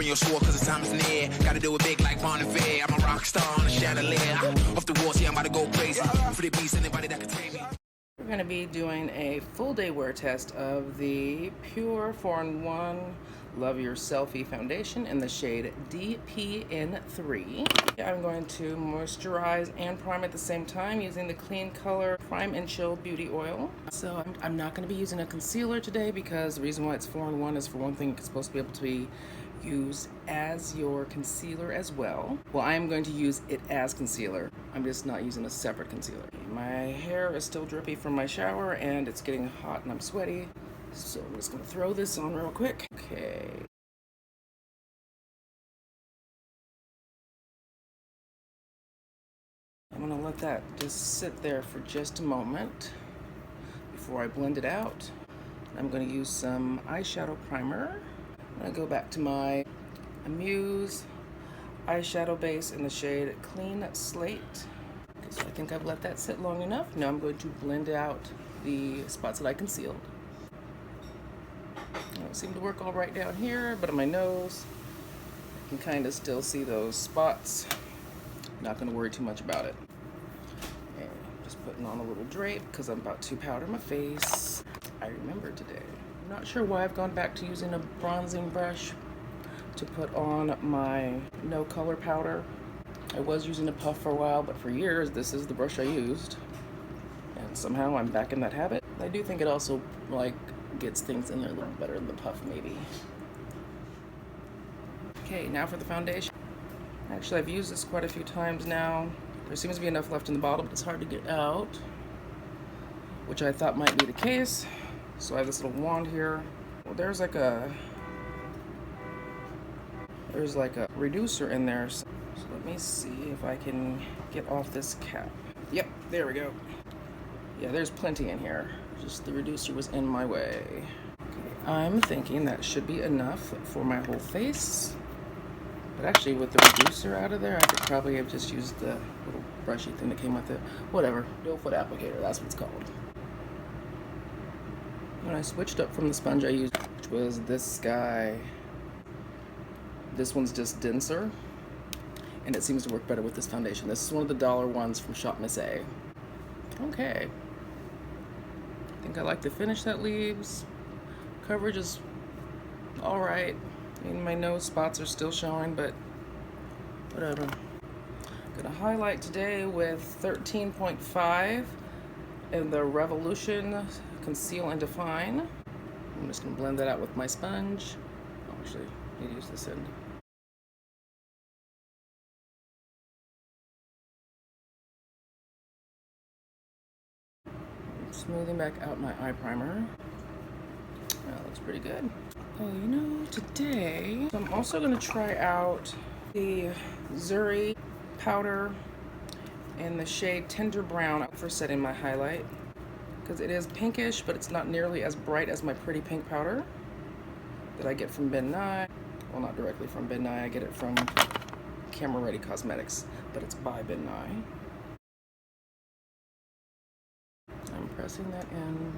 your sword cause the time is near. Gotta do it big like Bonnevier. I'm a rock star on a chandelier. Off the walls, yeah, I'm about to go crazy. For the beast, anybody that can tame me. We're going to be doing a full day wear test of the Pure 4-in-1 Love Your Selfie foundation in the shade DPN3. I'm going to moisturize and prime at the same time using the Kleancolor Prime Chill Beauty Oil. So I'm not going to be using a concealer today because the reason why it's 4-in-1 is, for one thing, it's supposed to be able to be used as your concealer as well. Well, I am going to use it as concealer. I'm just not using a separate concealer. My hair is still drippy from my shower and it's getting hot and I'm sweaty. So I'm just gonna throw this on real quick. Okay. I'm gonna let that just sit there for just a moment before I blend it out. I'm gonna use some eyeshadow primer. I'm gonna go back to my Amuse eyeshadow base in the shade Clean Slate. Okay, so I think I've let that sit long enough. Now I'm going to blend out the spots that I concealed. It seemed to work all right down here, but on my nose, I can kind of still see those spots. Not gonna worry too much about it. And just putting on a little drape because I'm about to powder my face. I remember today. I'm not sure why I've gone back to using a bronzing brush to put on my no color powder. I was using a puff for a while, but for years this is the brush I used. And somehow I'm back in that habit. I do think it also gets things in there a little better than the puff maybe. Okay, now for the foundation. Actually, I've used this quite a few times now. There seems to be enough left in the bottle, but it's hard to get out, which I thought might be the case. So I have this little wand here. Well, there's like a reducer in there. So let me see if I can get off this cap. Yep, there we go. Yeah, there's plenty in here. Just the reducer was in my way. Okay, I'm thinking that should be enough for my whole face. But actually, with the reducer out of there, I could probably have just used the little brushy thing that came with it. Whatever, doe foot applicator, that's what it's called. When I switched up from the sponge I used, which was this guy, this one's just denser, and it seems to work better with this foundation. This is one of the dollar ones from Shop Miss A. Okay. I think I like the finish that leaves. Coverage is all right. I mean, my nose spots are still showing, but whatever. I'm gonna highlight today with 13.5 in the Revolution Conceal and Define. I'm just gonna blend that out with my sponge. Oh, actually, I need to use this end. Smoothing back out my eye primer. That looks pretty good. Oh, you know, today I'm also going to try out the Zuri Powder in the shade Tender Brown for setting my highlight, because it is pinkish, but it's not nearly as bright as my pretty pink powder that I get from Ben Nye. Well, not directly from Ben Nye, I get it from Camera Ready Cosmetics, but it's by Ben Nye. I'm pressing that in.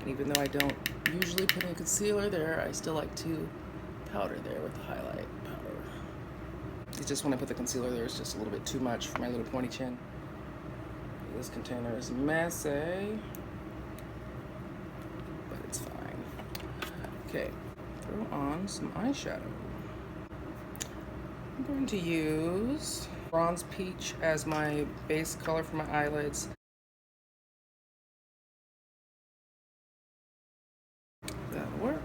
And even though I don't usually put in concealer there, I still like to powder there with the highlight powder. It's just when I put the concealer there, it's just a little bit too much for my little pointy chin. This container is messy, but it's fine. Okay, throw on some eyeshadow. I'm going to use Bronze Peach as my base color for my eyelids. That'll work.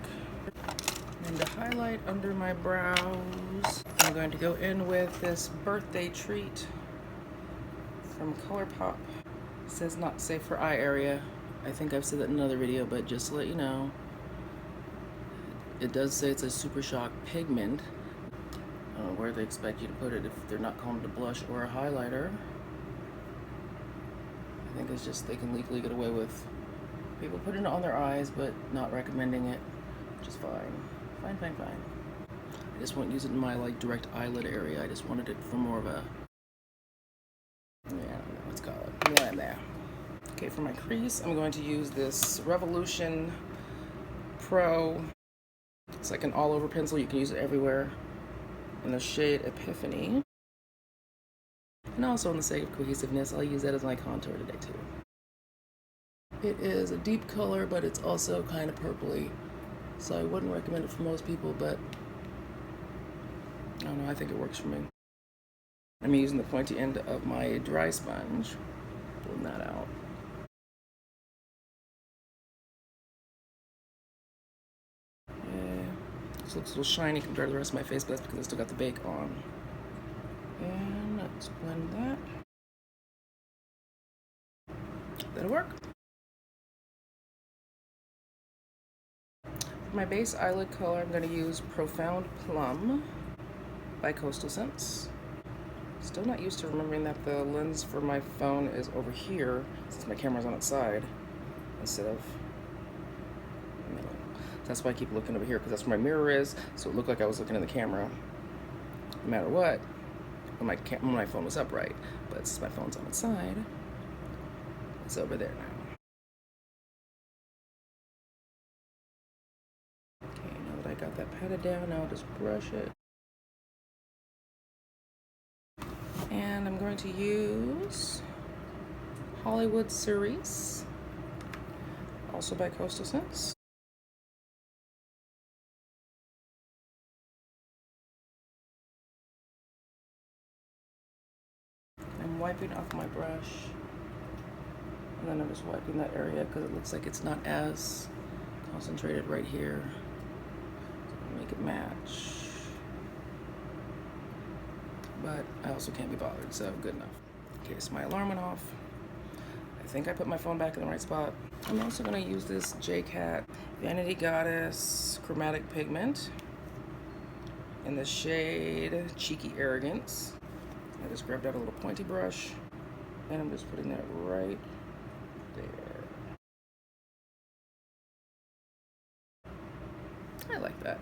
And to highlight under my brows, I'm going to go in with this Birthday Treat from ColourPop. It says not safe for eye area. I think I've said that in another video, but just to let you know, it does say it's a Super Shock pigment. I don't know where they expect you to put it if they're not calling it a blush or a highlighter. I think it's just they can legally get away with people putting it on their eyes but not recommending it, which is fine. Fine. I just won't use it in my direct eyelid area. I just wanted it for more of a, I don't know, let's call it there. Okay, for my crease, I'm going to use this Revolution Pro. It's like an all-over pencil. You can use it everywhere. in the shade Epiphany. And also in the sake of cohesiveness, I'll use that as my contour today too. It is a deep color, but it's also kind of purpley. So I wouldn't recommend it for most people, but I don't know, I think it works for me. I'm using the pointy end of my dry sponge, pulling that out. This looks a little shiny compared to the rest of my face, but that's because I still got the bake on. And let's blend that. That'll work. For my base eyelid color, I'm going to use Profound Plum by Coastal Scents. Still not used to remembering that the lens for my phone is over here, since my camera's on its side, instead of the middle. That's why I keep looking over here, because that's where my mirror is, so it looked like I was looking in the camera, no matter what, when my phone was upright. But since my phone's on its side, it's over there now. Okay, now that I got that patted down, now I'll just brush it. And I'm going to use Hollywood Cerise, also by Coastal Scents. I'm wiping off my brush, and then I'm just wiping that area because it looks like it's not as concentrated right here. So make it match. But I also can't be bothered, so good enough. Okay, so my alarm went off. I think I put my phone back in the right spot. I'm also gonna use this J.Cat Vanity Goddess Chromatic Pigment in the shade Cheeky Arrogance. I just grabbed out a little pointy brush, and I'm just putting that right there. I like that.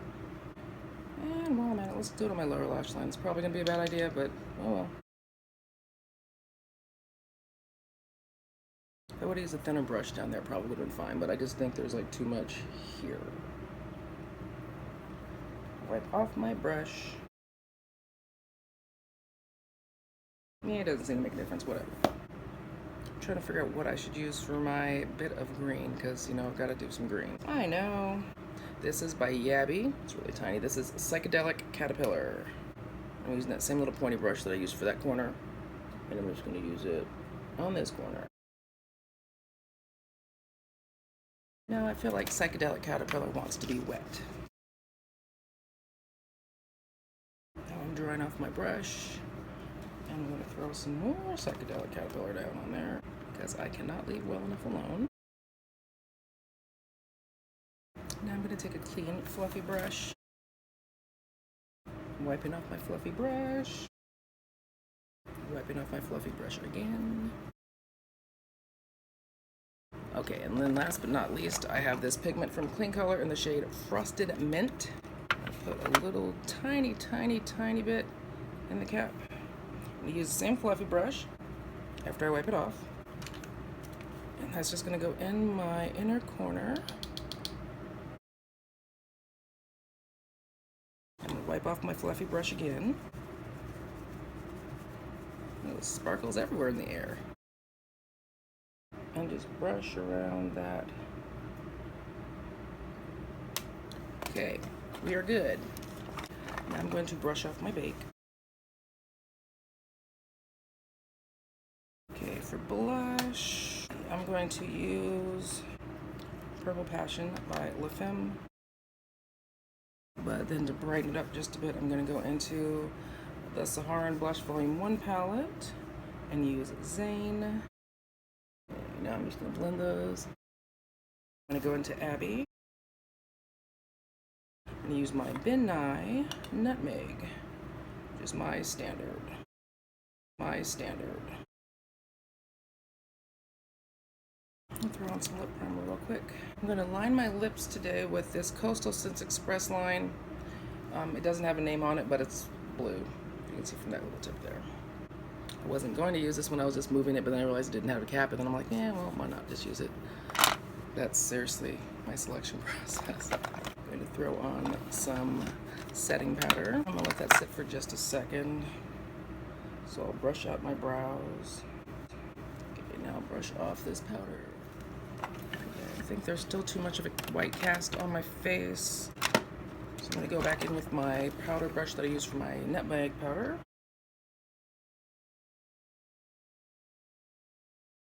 And while I'm at it, let's do it on my lower lash line. It's probably gonna be a bad idea, but oh well. If I would have used a thinner brush down there, probably would have been fine, but I just think there's like too much here. Wipe off my brush. Yeah, it doesn't seem to make a difference, whatever. I'm trying to figure out what I should use for my bit of green, because, you know, I've got to do some green. I know. This is by Yaby. It's really tiny. This is Psychedelic Caterpillar. I'm using that same little pointy brush that I used for that corner, and I'm just going to use it on this corner. Now I feel like Psychedelic Caterpillar wants to be wet. Now I'm drying off my brush. I'm going to throw some more Psychedelic Caterpillar down on there because I cannot leave well enough alone. Now I'm going to take a clean, fluffy brush. Wiping off my fluffy brush. Wiping off my fluffy brush again. Okay, and then last but not least, I have this pigment from Kleancolor in the shade Frosted Mint. I put a little tiny bit in the cap. I'm going to use the same fluffy brush after I wipe it off. And that's just going to go in my inner corner. I'm going to wipe off my fluffy brush again. There's sparkles everywhere in the air. And just brush around that. Okay, we are good. Now I'm going to brush off my bake. Okay, for blush, I'm going to use Purple Passion by LaFemme. But then to brighten it up just a bit, I'm going to go into the Saharan Blush Volume 1 palette and use Zane. Now I'm just going to blend those. I'm going to go into Yaby and use my Nye Nutmeg, which is my standard. I'll throw on some lip primer real quick. I'm going to line my lips today with this Coastal Scents Express line. It doesn't have a name on it, but it's blue. You can see from that little tip there. I wasn't going to use this when I was just moving it, but then I realized it didn't have a cap, and then I'm like, yeah, well, why not just use it? That's seriously my selection process. I'm going to throw on some setting powder. I'm gonna let that sit for just a second. So I'll brush out my brows. Okay, now brush off this powder. Okay, I think there's still too much of a white cast on my face. So I'm gonna go back in with my powder brush that I use for my Nutmeg powder.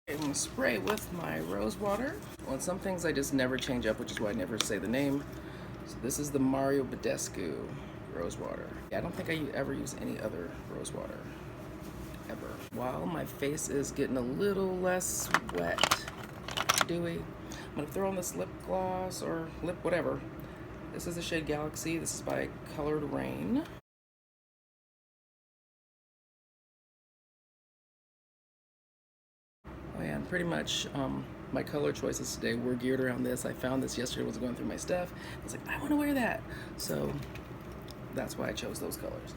I'm gonna spray with my rose water. Well, some things I just never change up, which is why I never say the name. So this is the Mario Badescu rose water. Yeah, I don't think I ever use any other rose water, ever. While my face is getting a little less wet, dewy, I'm gonna throw on this lip gloss or lip whatever. This is the shade Galaxy. This is by Raine. Oh yeah, and pretty much my color choices today were geared around this. I found this yesterday when I was going through my stuff. I was like, I want to wear that. So that's why I chose those colors.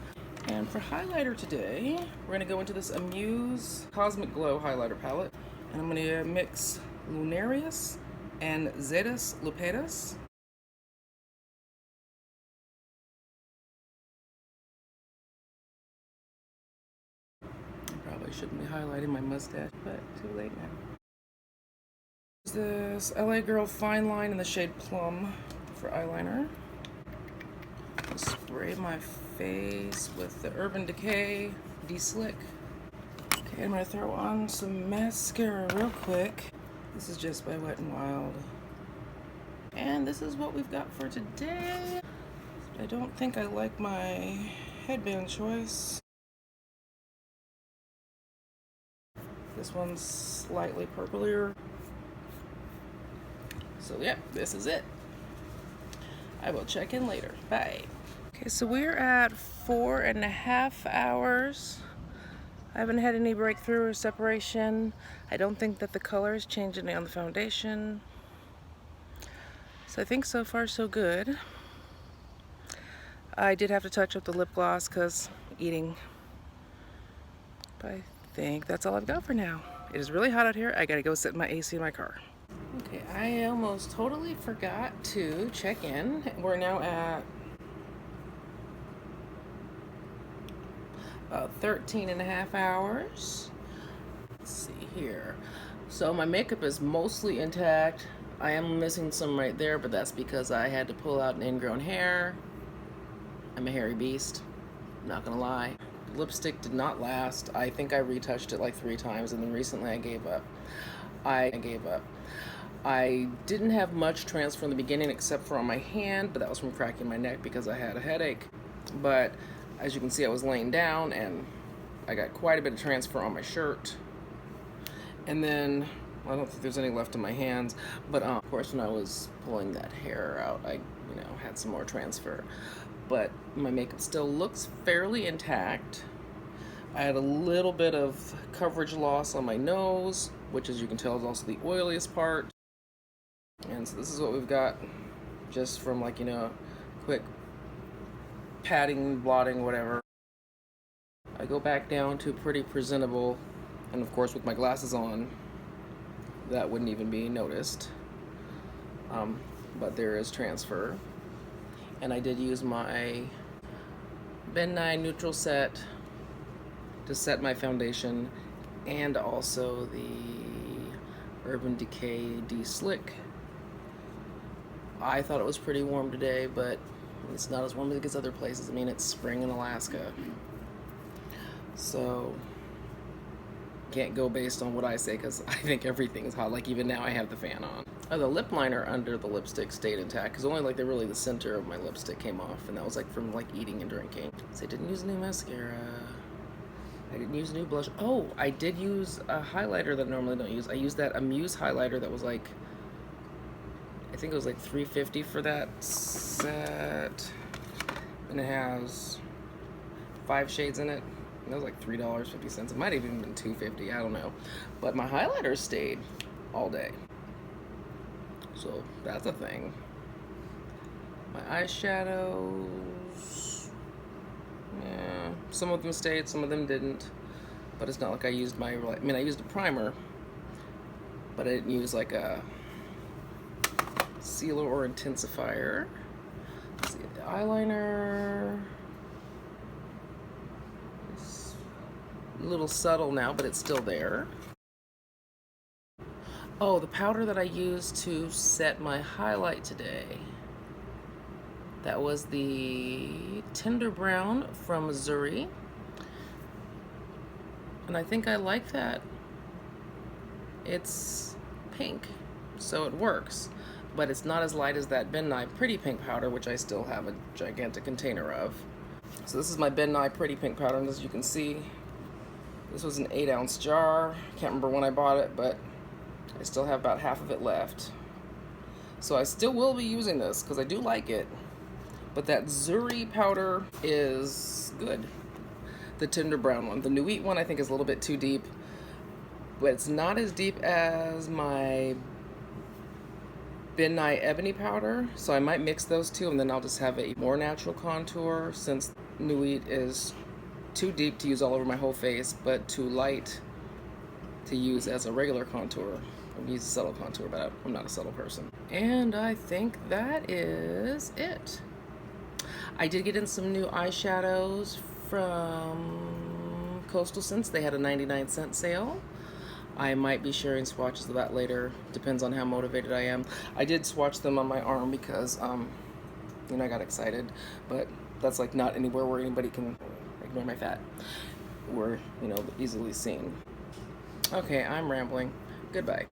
And for highlighter today, we're going to go into this Amuse Cosmic Glow highlighter palette. And I'm going to mix Lunarious and Zetus Lupetus. I shouldn't be highlighting my mustache, but too late now. This LA Girl Fine Line in the shade Plum for eyeliner. I'll spray my face with the Urban Decay De-Slick. Okay, I'm gonna throw on some mascara real quick. This is just by Wet n Wild. And this is what we've got for today. I don't think I like my headband choice. This one's slightly purplier. So yeah, this is it. I will check in later. Bye. Okay, so we're at 4.5 hours. I haven't had any breakthrough or separation. I don't think that the color is changing on the foundation. So I think so far so good. I did have to touch up the lip gloss because eating. But I think that's all I've got for now. It is really hot out here. I gotta go sit in my AC in my car. Okay, I almost totally forgot to check in. We're now at about 13.5 hours. Let's see here. So my makeup is mostly intact. I am missing some right there, but that's because I had to pull out an ingrown hair. I'm a hairy beast, not gonna lie. Lipstick did not last. I think I retouched it like 3 times, and then recently I gave up. I didn't have much transfer in the beginning except for on my hand, but that was from cracking my neck because I had a headache. But as you can see, I was laying down and I got quite a bit of transfer on my shirt. And then, I don't think there's any left in my hands, but of course when I was pulling that hair out, I had some more transfer. But my makeup still looks fairly intact. I had a little bit of coverage loss on my nose, which as you can tell is also the oiliest part. And so this is what we've got just from quick patting, blotting, whatever. I go back down to pretty presentable, and of course with my glasses on, that wouldn't even be noticed. But there is transfer. And I did use my Nye Neutral Set to set my foundation, and also the Urban Decay De-Slick. I thought it was pretty warm today, but it's not as warm as it gets other places. I mean, it's spring in Alaska. So, can't go based on what I say because I think everything's hot. Like even now I have the fan on. Oh, the lip liner under the lipstick stayed intact because only the center of my lipstick came off, and that was from eating and drinking. So I didn't use a new mascara. I didn't use a new blush. Oh, I did use a highlighter that I normally don't use. I used that Amuse highlighter that was I think it was $3.50 for that set, and it has 5 shades in it. And that was $3.50. It might have even been $2.50. I don't know. But my highlighter stayed all day. So that's a thing. My eyeshadows, yeah, some of them stayed, some of them didn't. But it's not like I used I used a primer, but I didn't use a sealer or intensifier. Let's see, The eyeliner is a little subtle now, but it's still there. Oh, the powder that I used to set my highlight today. That was the Tender Brown from Zuri. And I think I like that. It's pink, so it works. But it's not as light as that Ben Nye Pretty Pink powder, which I still have a gigantic container of. So this is my Ben Nye Pretty Pink powder, and as you can see, this was an 8-ounce jar. Can't remember when I bought it, but I still have about half of it left. So I still will be using this because I do like it. But that Zuri powder is good. The Tender Brown one. The Nuit one I think is a little bit too deep, but it's not as deep as my Ben Nye Ebony powder. So I might mix those two and then I'll just have a more natural contour, since Nuit is too deep to use all over my whole face, but too light to use as a regular contour. I use a subtle contour, but I'm not a subtle person. And I think that is it. I did get in some new eyeshadows from Coastal Scents. They had a 99-cent sale. I might be sharing swatches of that later. Depends on how motivated I am. I did swatch them on my arm because, you know, I got excited. But that's like not anywhere where anybody can ignore my fat. Or, you know, easily seen. Okay, I'm rambling. Goodbye.